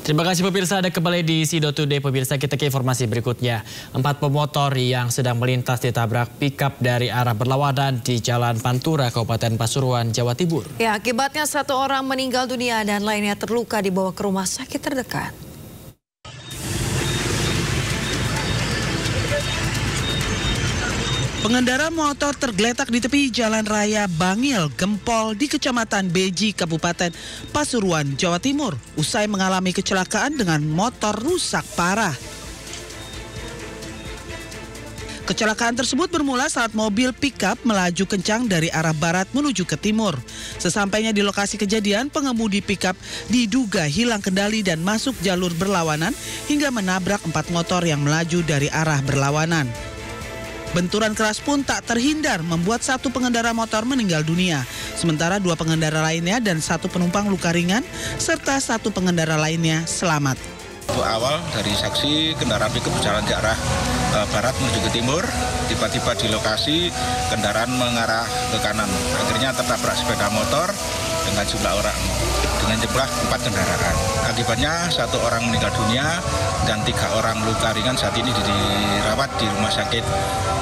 Terima kasih pemirsa, ada kembali di Sido Today. Pemirsa, kita ke informasi berikutnya. 4 pemotor yang sedang melintas ditabrak pikap dari arah berlawanan di Jalan Pantura, Kabupaten Pasuruan, Jawa Timur. Ya, akibatnya 1 orang meninggal dunia dan lainnya terluka dibawa ke rumah sakit terdekat. Pengendara motor tergeletak di tepi Jalan Raya Bangil, Gempol di Kecamatan Beji, Kabupaten Pasuruan, Jawa Timur, usai mengalami kecelakaan dengan motor rusak parah. Kecelakaan tersebut bermula saat mobil pickup melaju kencang dari arah barat menuju ke timur. Sesampainya di lokasi kejadian, pengemudi pickup diduga hilang kendali dan masuk jalur berlawanan hingga menabrak 4 motor yang melaju dari arah berlawanan. Benturan keras pun tak terhindar membuat 1 pengendara motor meninggal dunia. Sementara 2 pengendara lainnya dan 1 penumpang luka ringan serta 1 pengendara lainnya selamat. Untuk awal dari saksi kendaraan pickup berjalan ke arah barat menuju ke timur. Tiba-tiba di lokasi kendaraan mengarah ke kanan. Akhirnya tertabrak sepeda motor dengan jumlah orang dengan jumlah 4 kendaraan. Akibatnya 1 orang meninggal dunia dan 3 orang luka ringan saat ini dirawat di rumah sakit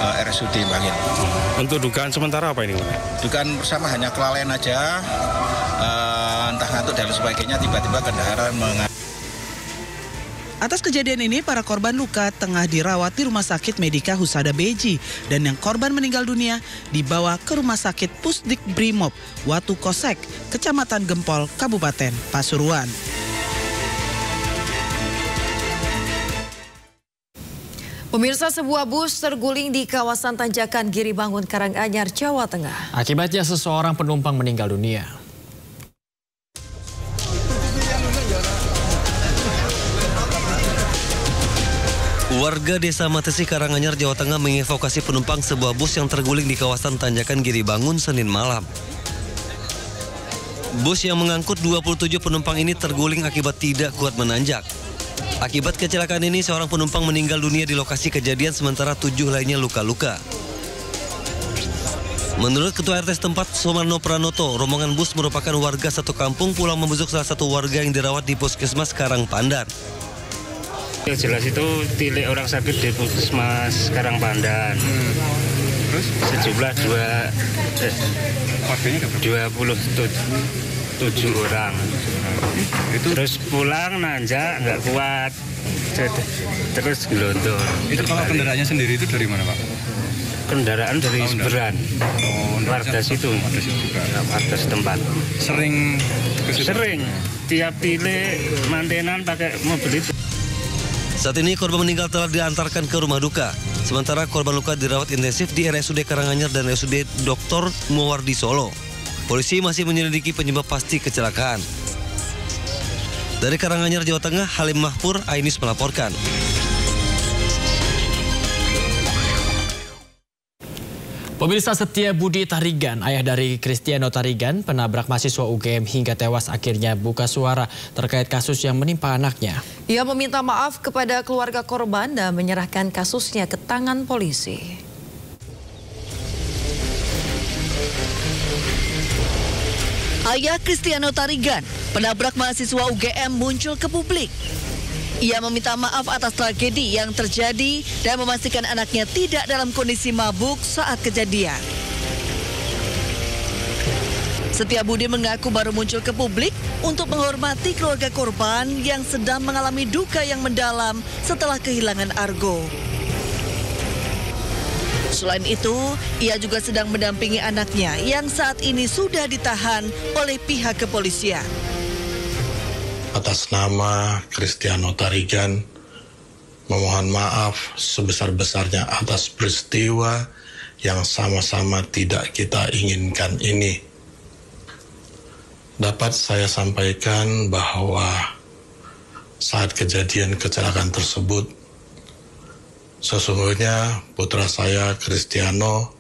RSUD Bangil. Untuk dugaan sementara apa ini? Dugaan bersama hanya kelalaian aja, entah ngantuk dan sebagainya, tiba-tiba kendaraan Atas kejadian ini, para korban luka tengah dirawat di Rumah Sakit Medika Husada Beji dan yang korban meninggal dunia dibawa ke Rumah Sakit Pusdik Brimob Watu Kosek, Kecamatan Gempol, Kabupaten Pasuruan. Pemirsa, sebuah bus terguling di kawasan Tanjakan Giribangun, Karanganyar, Jawa Tengah. Akibatnya seseorang penumpang meninggal dunia. Warga Desa Matesi, Karanganyar, Jawa Tengah mengevakuasi penumpang sebuah bus yang terguling di kawasan Tanjakan Giribangun Senin malam. Bus yang mengangkut 27 penumpang ini terguling akibat tidak kuat menanjak. Akibat kecelakaan ini, seorang penumpang meninggal dunia di lokasi kejadian, sementara 7 lainnya luka-luka. Menurut Ketua RT setempat, Somarno Pranoto, rombongan bus merupakan warga satu kampung pulang membesuk salah satu warga yang dirawat di Puskesmas Karangpandan. Yang jelas itu tilik orang sakit di Puskesmas Karangpandan. Terus sejumlah 27 orang. Terus pulang nanjak nggak kuat, terus gelontor. Itu kalau kendaraannya sendiri itu dari mana, Pak? Kendaraan dari Seberan, warga situ, warga setempat. Sering Tiap tilik mantenan pakai mobil itu. Saat ini korban meninggal telah diantarkan ke rumah duka. Sementara korban luka dirawat intensif di RSUD Karanganyar dan RSUD Dr. Muwardi Solo. Polisi masih menyelidiki penyebab pasti kecelakaan. Dari Karanganyar, Jawa Tengah, Halim Mahpur, Ainis melaporkan. Pemirsa, Setia Budi Tarigan, ayah dari Kristiano Tarigan, penabrak mahasiswa UGM hingga tewas, akhirnya buka suara terkait kasus yang menimpa anaknya. Ia meminta maaf kepada keluarga korban dan menyerahkan kasusnya ke tangan polisi. Ayah Kristiano Tarigan, penabrak mahasiswa UGM, muncul ke publik. Ia meminta maaf atas tragedi yang terjadi dan memastikan anaknya tidak dalam kondisi mabuk saat kejadian. Setia Budi mengaku baru muncul ke publik untuk menghormati keluarga korban yang sedang mengalami duka yang mendalam setelah kehilangan Argo. Selain itu, ia juga sedang mendampingi anaknya yang saat ini sudah ditahan oleh pihak kepolisian. Atas nama Kristiano Tarigan, memohon maaf sebesar-besarnya atas peristiwa yang sama-sama tidak kita inginkan ini. Dapat saya sampaikan bahwa saat kejadian kecelakaan tersebut, sesungguhnya putra saya Kristiano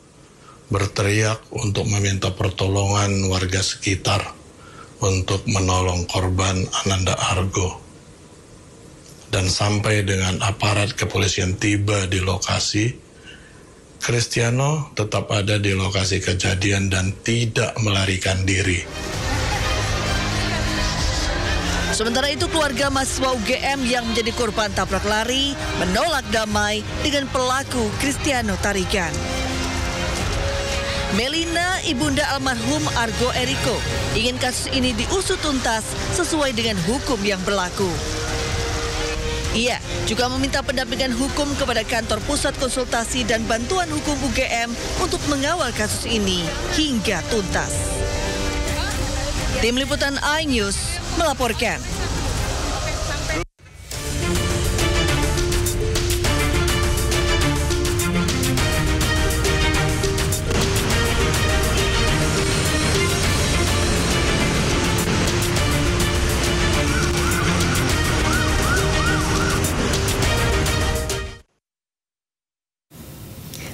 berteriak untuk meminta pertolongan warga sekitar untuk menolong korban Ananda Argo. Dan sampai dengan aparat kepolisian tiba di lokasi, Kristiano tetap ada di lokasi kejadian dan tidak melarikan diri. Sementara itu keluarga mahasiswa UGM yang menjadi korban tabrak lari menolak damai dengan pelaku Cristiano Tarigan. Melina, ibunda almarhum Argo Eriko, ingin kasus ini diusut tuntas sesuai dengan hukum yang berlaku. Ia juga meminta pendampingan hukum kepada kantor pusat konsultasi dan bantuan hukum UGM untuk mengawal kasus ini hingga tuntas. Tim Liputan iNews melaporkan.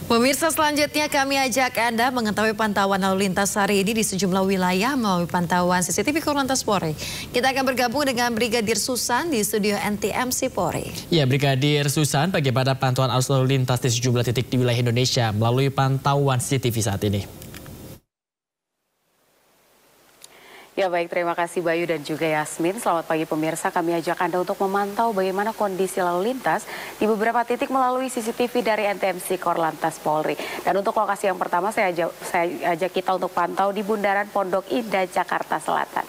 Pemirsa, selanjutnya kami ajak Anda mengetahui pantauan lalu lintas hari ini di sejumlah wilayah melalui pantauan CCTV Korlantas Polri. Kita akan bergabung dengan Brigadir Susan di studio NTMC Polri. Ya, Brigadir Susan, bagaimana pantauan arus lalu lintas di sejumlah titik di wilayah Indonesia melalui pantauan CCTV saat ini? Ya baik, terima kasih Bayu dan juga Yasmin. Selamat pagi pemirsa, kami ajak Anda untuk memantau bagaimana kondisi lalu lintas di beberapa titik melalui CCTV dari NTMC Korlantas Polri. Dan untuk lokasi yang pertama saya ajak kita untuk pantau di Bundaran Pondok Indah, Jakarta Selatan.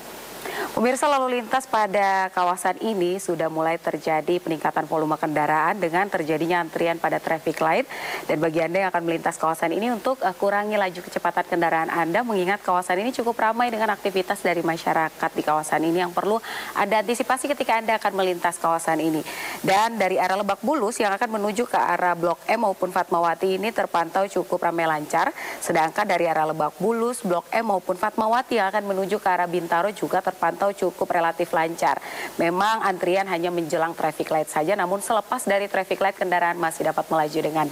Pemirsa, lalu lintas pada kawasan ini sudah mulai terjadi peningkatan volume kendaraan dengan terjadinya antrian pada traffic light. Dan bagi Anda yang akan melintas kawasan ini untuk kurangi laju kecepatan kendaraan Anda, mengingat kawasan ini cukup ramai dengan aktivitas dari masyarakat di kawasan ini yang perlu ada antisipasi ketika Anda akan melintas kawasan ini. Dan dari arah Lebak Bulus yang akan menuju ke arah Blok M maupun Fatmawati ini terpantau cukup ramai lancar. Sedangkan dari arah Lebak Bulus, Blok M maupun Fatmawati yang akan menuju ke arah Bintaro juga terpantau cukup relatif lancar. Memang antrian hanya menjelang traffic light saja, namun selepas dari traffic light kendaraan masih dapat melaju dengan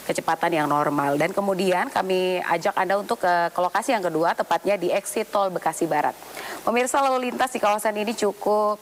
kecepatan yang normal. Dan kemudian kami ajak Anda untuk ke lokasi yang kedua, tepatnya di exit tol Bekasi Barat. Pemirsa, lalu lintas di kawasan ini cukup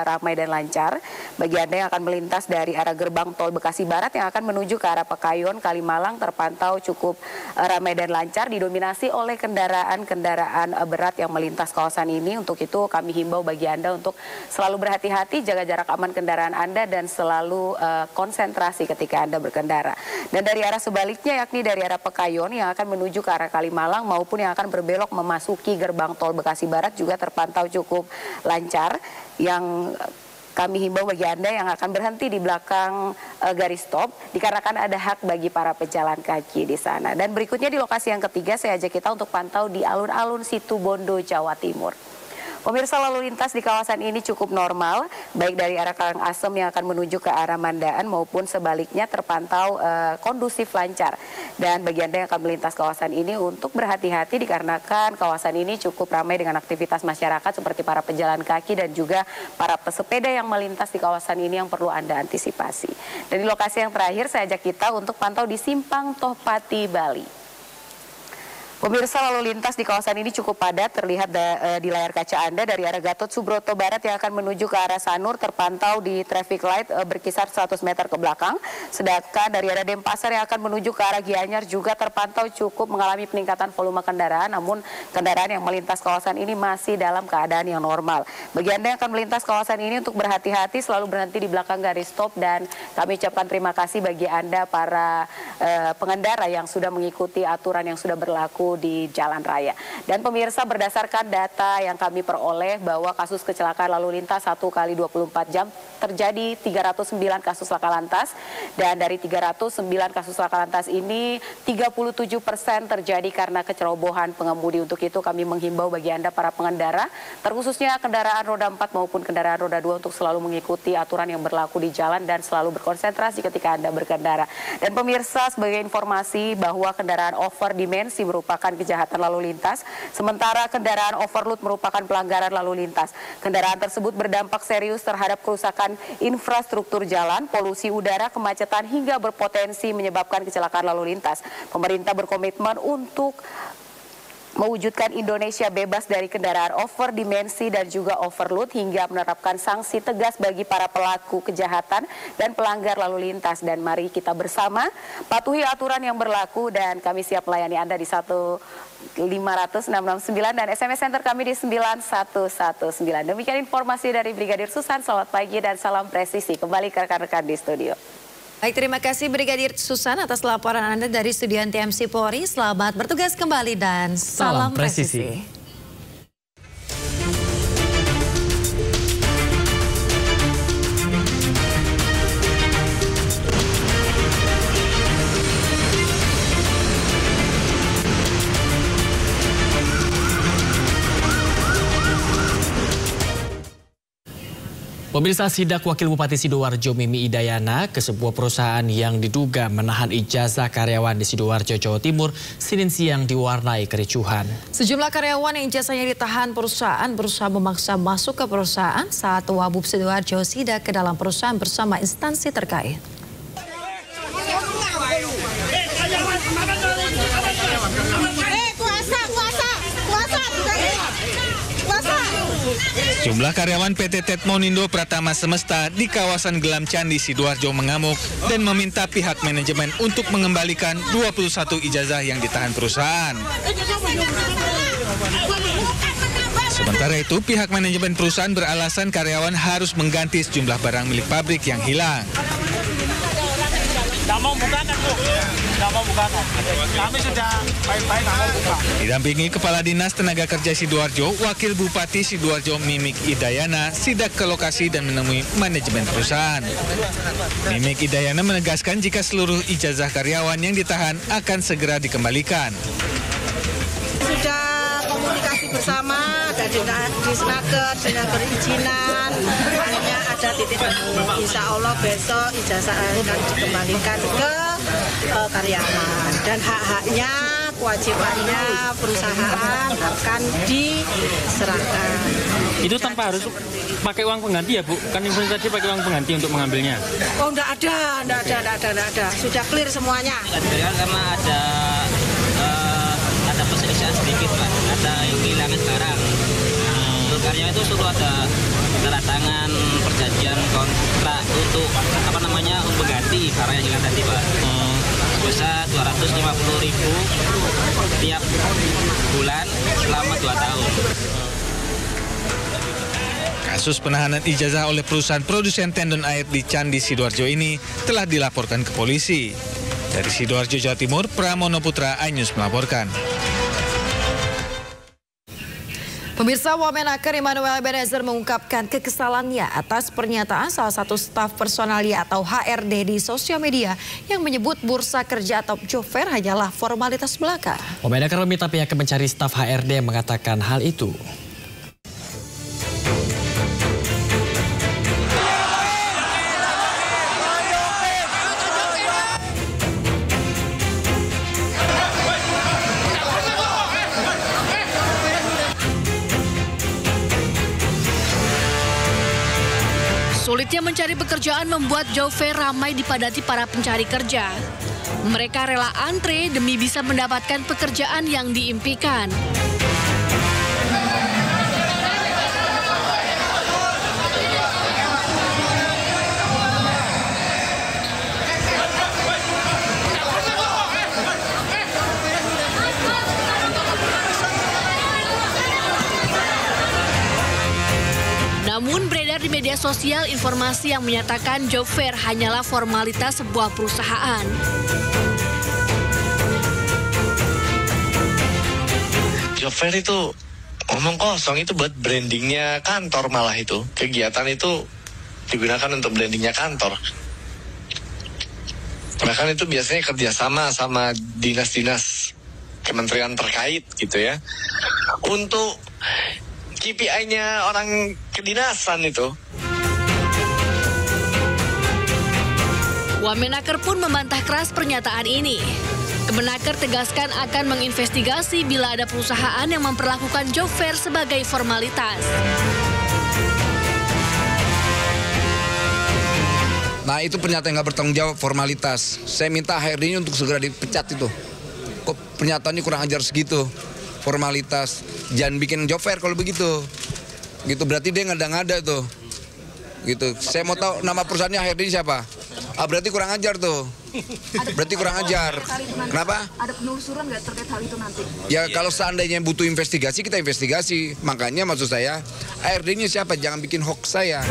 ramai dan lancar. Bagi Anda yang akan melintas dari arah gerbang tol Bekasi Barat yang akan menuju ke arah Pekayon, Kalimalang terpantau cukup ramai dan lancar, didominasi oleh kendaraan-kendaraan berat yang melintas kawasan ini. Untuk itu kami himbau bagi Anda untuk selalu berhati-hati, jaga jarak aman kendaraan Anda dan selalu konsentrasi ketika Anda berkendara. Dan dari arah sebaliknya, yakni dari arah Pekayon yang akan menuju ke arah Kalimalang maupun yang akan berbelok memasuki gerbang tol Bekasi Barat juga terpantau cukup lancar. Yang kami himbau bagi Anda yang akan berhenti di belakang garis stop dikarenakan ada hak bagi para pejalan kaki di sana. Dan berikutnya di lokasi yang ketiga saya ajak kita untuk pantau di alun-alun Situbondo, Jawa Timur. Pemirsa, lalu lintas di kawasan ini cukup normal, baik dari arah Karangasem yang akan menuju ke arah Mandaan maupun sebaliknya terpantau kondusif lancar. Dan bagi Anda yang akan melintas kawasan ini untuk berhati-hati dikarenakan kawasan ini cukup ramai dengan aktivitas masyarakat seperti para pejalan kaki dan juga para pesepeda yang melintas di kawasan ini yang perlu Anda antisipasi. Dan di lokasi yang terakhir saya ajak kita untuk pantau di Simpang Tohpati, Bali. Pemirsa, lalu lintas di kawasan ini cukup padat, terlihat di layar kaca Anda dari arah Gatot Subroto Barat yang akan menuju ke arah Sanur terpantau di traffic light berkisar 100 meter ke belakang. Sedangkan dari arah Denpasar yang akan menuju ke arah Gianyar juga terpantau cukup mengalami peningkatan volume kendaraan, namun kendaraan yang melintas kawasan ini masih dalam keadaan yang normal. Bagi Anda yang akan melintas kawasan ini untuk berhati-hati, selalu berhenti di belakang garis stop, dan kami ucapkan terima kasih bagi Anda para pengendara yang sudah mengikuti aturan yang sudah berlaku di jalan raya. Dan pemirsa, berdasarkan data yang kami peroleh bahwa kasus kecelakaan lalu lintas 1 kali 24 jam terjadi 309 kasus laka lantas, dan dari 309 kasus laka lantas ini 37% terjadi karena kecerobohan pengemudi. Untuk itu kami menghimbau bagi Anda para pengendara, terkhususnya kendaraan roda 4 maupun kendaraan roda 2 untuk selalu mengikuti aturan yang berlaku di jalan dan selalu berkonsentrasi ketika Anda berkendara. Dan pemirsa, sebagai informasi bahwa kendaraan over dimensi merupakan kejahatan lalu lintas, sementara kendaraan overload merupakan pelanggaran lalu lintas. Kendaraan tersebut berdampak serius terhadap kerusakan infrastruktur jalan, polusi udara, kemacetan, hingga berpotensi menyebabkan kecelakaan lalu lintas. Pemerintah berkomitmen untuk mewujudkan Indonesia bebas dari kendaraan over dimensi dan juga overload, hingga menerapkan sanksi tegas bagi para pelaku kejahatan dan pelanggar lalu lintas. Dan mari kita bersama patuhi aturan yang berlaku, dan kami siap melayani Anda di 1 50669 dan SMS center kami di 9119. Demikian informasi dari Brigadir Susan. Selamat pagi dan salam presisi. Kembali ke rekan-rekan di studio. Baik, terima kasih Brigadir Susan atas laporan Anda dari Studio NTMC Polri. Selamat bertugas kembali dan salam presisi. Pemirsa, sidak Wakil Bupati Sidoarjo Mimi Idayana ke sebuah perusahaan yang diduga menahan ijazah karyawan di Sidoarjo, Jawa Timur, Senin siang diwarnai kericuhan. Sejumlah karyawan yang ijazahnya ditahan perusahaan berusaha memaksa masuk ke perusahaan saat Wabub Sidoarjo sidak ke dalam perusahaan bersama instansi terkait. Jumlah karyawan PT Tetmonindo Pratama Semesta di kawasan Gelam Candi Sidoarjo mengamuk dan meminta pihak manajemen untuk mengembalikan 21 ijazah yang ditahan perusahaan. Sementara itu, pihak manajemen perusahaan beralasan karyawan harus mengganti sejumlah barang milik pabrik yang hilang. Kami sudah baik-baik nggak mau buka. Didampingi Kepala Dinas Tenaga Kerja Sidoarjo, Wakil Bupati Sidoarjo Mimik Idayana sidak ke lokasi dan menemui manajemen perusahaan. Mimik Idayana menegaskan jika seluruh ijazah karyawan yang ditahan akan segera dikembalikan. Sudah komunikasi bersama, ada di Snaker, sudah perizinan, akhirnya ada titik temu. Insya Allah besok ijazah akan dikembalikan ke karyawan dan hak-haknya, kewajibannya perusahaan akan diserahkan. Itu tanpa harus pakai uang pengganti ya Bu? Kan info tadi pakai uang pengganti untuk mengambilnya? Oh enggak ada. Sudah clear semuanya. Karena ada perselisihan sedikit Pak, ada yang kehilangan barang. Untuk karyawan itu suruh ada tanda tangan perjanjian kontrak untuk untuk mengganti barang yang hilang tadi Pak. Sebesar 250.000 tiap bulan selama 2 tahun. Kasus penahanan ijazah oleh perusahaan produsen tendon air di Candi Sidoarjo ini telah dilaporkan ke polisi. Dari Sidoarjo, Jawa Timur, Pramono Putra, iNews melaporkan. Pemirsa, Wamenaker Immanuel Ebenezer mengungkapkan kekesalannya atas pernyataan salah satu staf personalia atau HRD di sosial media yang menyebut bursa kerja atau job fair hanyalah formalitas belaka. Wamenaker meminta pihak mencari staf HRD yang mengatakan hal itu. Sulitnya mencari pekerjaan membuat job fair ramai dipadati para pencari kerja. Mereka rela antre demi bisa mendapatkan pekerjaan yang diimpikan. Namun beredar di media sosial informasi yang menyatakan job fair hanyalah formalitas sebuah perusahaan. Job fair itu omong kosong, itu buat brandingnya kantor, malah itu. Kegiatan itu digunakan untuk brandingnya kantor. Bahkan itu biasanya kerjasama sama dinas-dinas kementerian terkait gitu ya. Untuk KPI-nya orang kedinasan itu. Wamenaker pun membantah keras pernyataan ini. Kemenaker tegaskan akan menginvestigasi bila ada perusahaan yang memperlakukan job fair sebagai formalitas. Nah, itu pernyataan nggak bertanggung jawab, formalitas. Saya minta HRD-nya untuk segera dipecat itu. Kok pernyataannya kurang ajar segitu? Formalitas, jangan bikin job fair kalau begitu. Gitu berarti dia ngada-ngada tuh. Gitu. Saya mau tahu nama perusahaannya HRD siapa? Ah, berarti kurang ajar tuh. Berarti kurang ajar. Kenapa? Ada penelusuran nggak terkait hal itu nanti? Ya kalau seandainya butuh investigasi, kita investigasi. Makanya maksud saya, ARD-nya siapa? Jangan bikin hoax saya.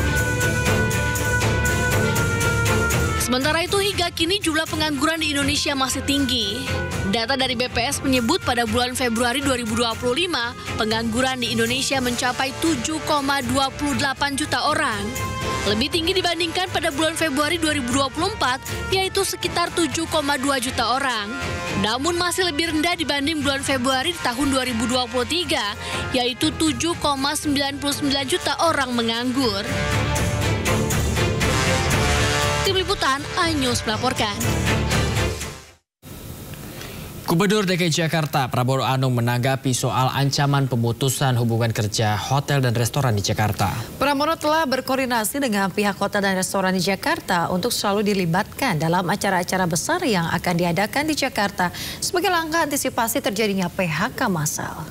Sementara itu hingga kini jumlah pengangguran di Indonesia masih tinggi. Data dari BPS menyebut pada bulan Februari 2025, pengangguran di Indonesia mencapai 7,28 juta orang. Lebih tinggi dibandingkan pada bulan Februari 2024, yaitu sekitar 7,2 juta orang. Namun masih lebih rendah dibanding bulan Februari tahun 2023, yaitu 7,99 juta orang menganggur. Tim Liputan, iNews melaporkan. Gubernur DKI Jakarta Prabowo Anung menanggapi soal ancaman pemutusan hubungan kerja hotel dan restoran di Jakarta. Pramono telah berkoordinasi dengan pihak hotel dan restoran di Jakarta untuk selalu dilibatkan dalam acara-acara besar yang akan diadakan di Jakarta sebagai langkah antisipasi terjadinya PHK massal.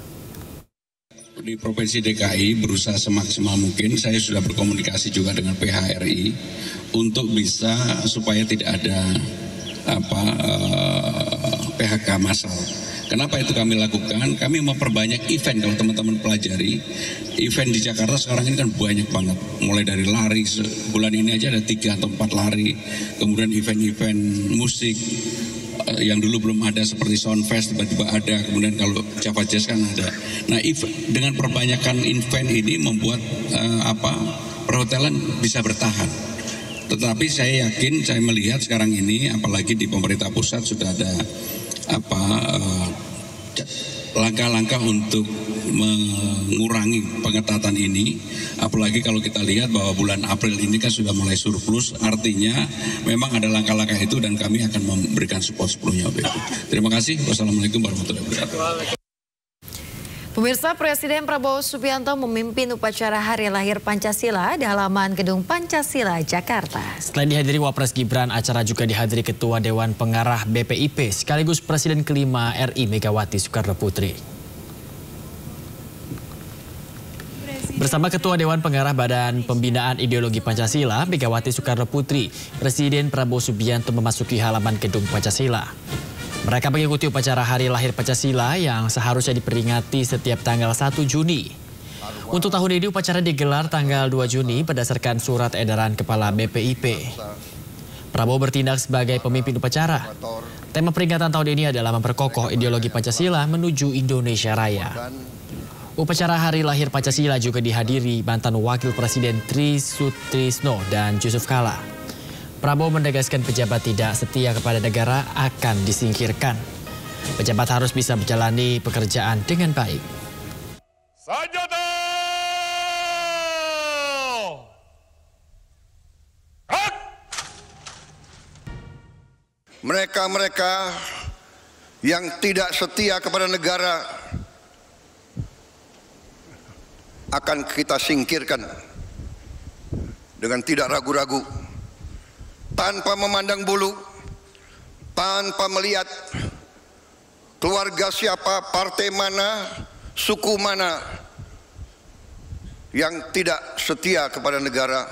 Di Provinsi DKI berusaha semaksimal mungkin, saya sudah berkomunikasi juga dengan PHRI untuk bisa supaya tidak ada PHK massal. Kenapa itu kami lakukan? Kami memperbanyak event. Kalau teman-teman pelajari, event di Jakarta sekarang ini kan banyak banget. Mulai dari lari, bulan ini aja ada 3 atau 4 lari. Kemudian event-event musik yang dulu belum ada seperti Soundfest tiba-tiba ada. Kemudian kalau Java Jazz kan ada. Nah, dengan perbanyakan event ini membuat perhotelan bisa bertahan. Tetapi saya yakin, saya melihat sekarang ini, apalagi di pemerintah pusat sudah ada langkah-langkah untuk mengurangi pengetatan ini. Apalagi kalau kita lihat bahwa bulan April ini kan sudah mulai surplus, artinya memang ada langkah-langkah itu dan kami akan memberikan support sepenuhnya. Terima kasih. Wassalamualaikum warahmatullahi wabarakatuh. Pemirsa, Presiden Prabowo Subianto memimpin upacara Hari Lahir Pancasila di halaman Gedung Pancasila, Jakarta. Selain dihadiri Wapres Gibran, acara juga dihadiri Ketua Dewan Pengarah BPIP sekaligus Presiden kelima RI Megawati Soekarno Putri. Bersama Ketua Dewan Pengarah Badan Pembinaan Ideologi Pancasila, Megawati Soekarno Putri, Presiden Prabowo Subianto memasuki halaman Gedung Pancasila. Mereka mengikuti upacara Hari Lahir Pancasila yang seharusnya diperingati setiap tanggal 1 Juni. Untuk tahun ini upacara digelar tanggal 2 Juni berdasarkan surat edaran Kepala BPIP. Prabowo bertindak sebagai pemimpin upacara. Tema peringatan tahun ini adalah memperkokoh ideologi Pancasila menuju Indonesia Raya. Upacara Hari Lahir Pancasila juga dihadiri mantan Wakil Presiden Tri Sutrisno dan Yusuf Kala. Prabowo menegaskan pejabat tidak setia kepada negara akan disingkirkan. Pejabat harus bisa menjalani pekerjaan dengan baik. Sajada! Mereka-mereka yang tidak setia kepada negara akan kita singkirkan dengan tidak ragu-ragu. Tanpa memandang bulu, tanpa melihat keluarga siapa, partai mana, suku mana yang tidak setia kepada negara,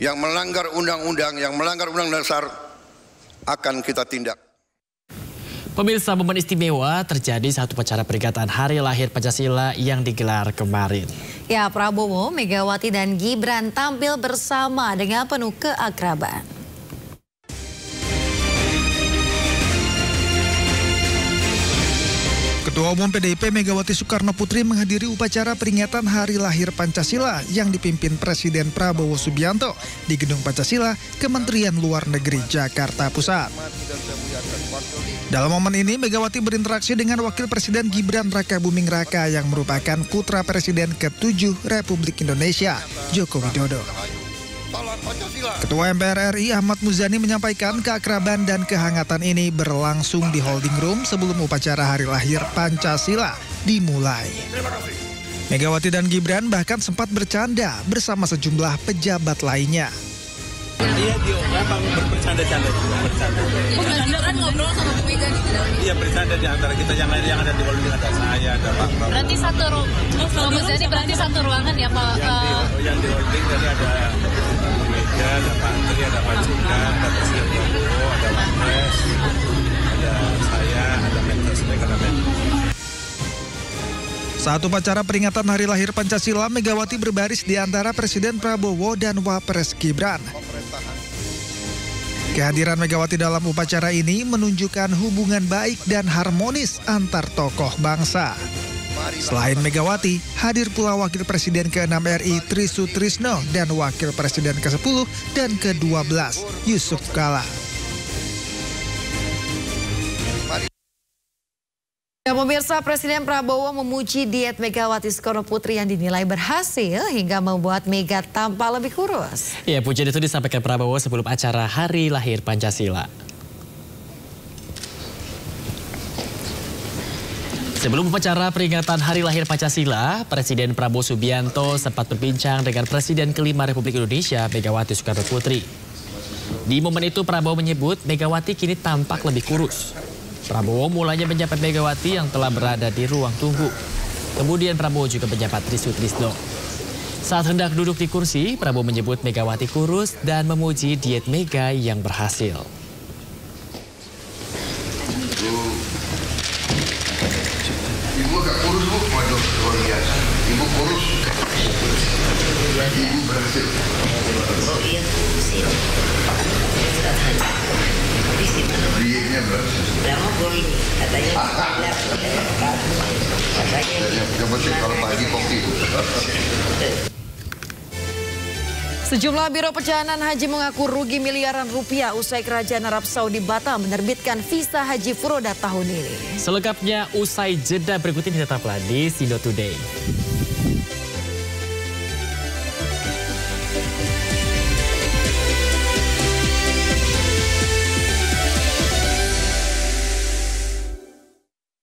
yang melanggar undang-undang, yang melanggar undang dasar, akan kita tindak. Pemirsa, momen istimewa terjadi saat upacara peringatan Hari Lahir Pancasila yang digelar kemarin. Ya, Prabowo, Megawati dan Gibran tampil bersama dengan penuh keakraban. Ketua Umum PDIP Megawati Soekarno Putri menghadiri upacara peringatan Hari Lahir Pancasila yang dipimpin Presiden Prabowo Subianto di Gedung Pancasila, Kementerian Luar Negeri Jakarta Pusat. Dalam momen ini, Megawati berinteraksi dengan Wakil Presiden Gibran Rakabuming Raka yang merupakan putra Presiden ke-7 Republik Indonesia, Joko Widodo. Ketua MPR RI Ahmad Muzani menyampaikan keakraban dan kehangatan ini berlangsung di holding room sebelum upacara Hari Lahir Pancasila dimulai. Megawati dan Gibran bahkan sempat bercanda bersama sejumlah pejabat lainnya. Iya, memang bercanda-canda juga, bercanda. Gibran ngobrol sama Bu Mega di dalam. Iya, bercanda di antara kita, yang lain yang ada di holding, ada saya, ada Pak Prabowo. Berarti satu ruangan, berarti satu ruangan ya Pak? Yang di holding tadi ada Ya, ada Pak Menteri, ada Pak Jika, ada Presiden Prabowo, ada Wapres, ada saya, ada Mensesnek, ada Menko. Saat upacara peringatan Hari Lahir Pancasila, Megawati berbaris di antara Presiden Prabowo dan Wapres Gibran. Kehadiran Megawati dalam upacara ini menunjukkan hubungan baik dan harmonis antar tokoh bangsa. Selain Megawati, hadir pula Wakil Presiden ke-6 RI Tri Sutrisno dan Wakil Presiden ke-10 dan ke-12 Yusuf Kala. Ya, pemirsa, Presiden Prabowo memuji diet Megawati Soekarno Putri yang dinilai berhasil hingga membuat Mega tampak lebih kurus. Ya, pujian itu disampaikan Prabowo sebelum acara Hari Lahir Pancasila. Sebelum upacara peringatan Hari Lahir Pancasila, Presiden Prabowo Subianto sempat berbincang dengan Presiden kelima Republik Indonesia, Megawati Soekarno Putri. Di momen itu Prabowo menyebut Megawati kini tampak lebih kurus. Prabowo mulanya menyapa Megawati yang telah berada di ruang tunggu. Kemudian Prabowo juga menyapa Tri Sutrisno. Saat hendak duduk di kursi, Prabowo menyebut Megawati kurus dan memuji diet Mega yang berhasil. Ibu agak kurus, Bu. Waduh, luar biasa. Ibu kurus. Ibu berhasil. Oh iya, berhasil. Dietnya berhasil. Lama gue ini, katanya. Coba sih kalau pagi kopi. Sejumlah biro perjalanan haji mengaku rugi miliaran rupiah usai Kerajaan Arab Saudi batal menerbitkan visa haji furoda tahun ini. Selengkapnya usai jeda berikut ini, tetaplah di Sido Today.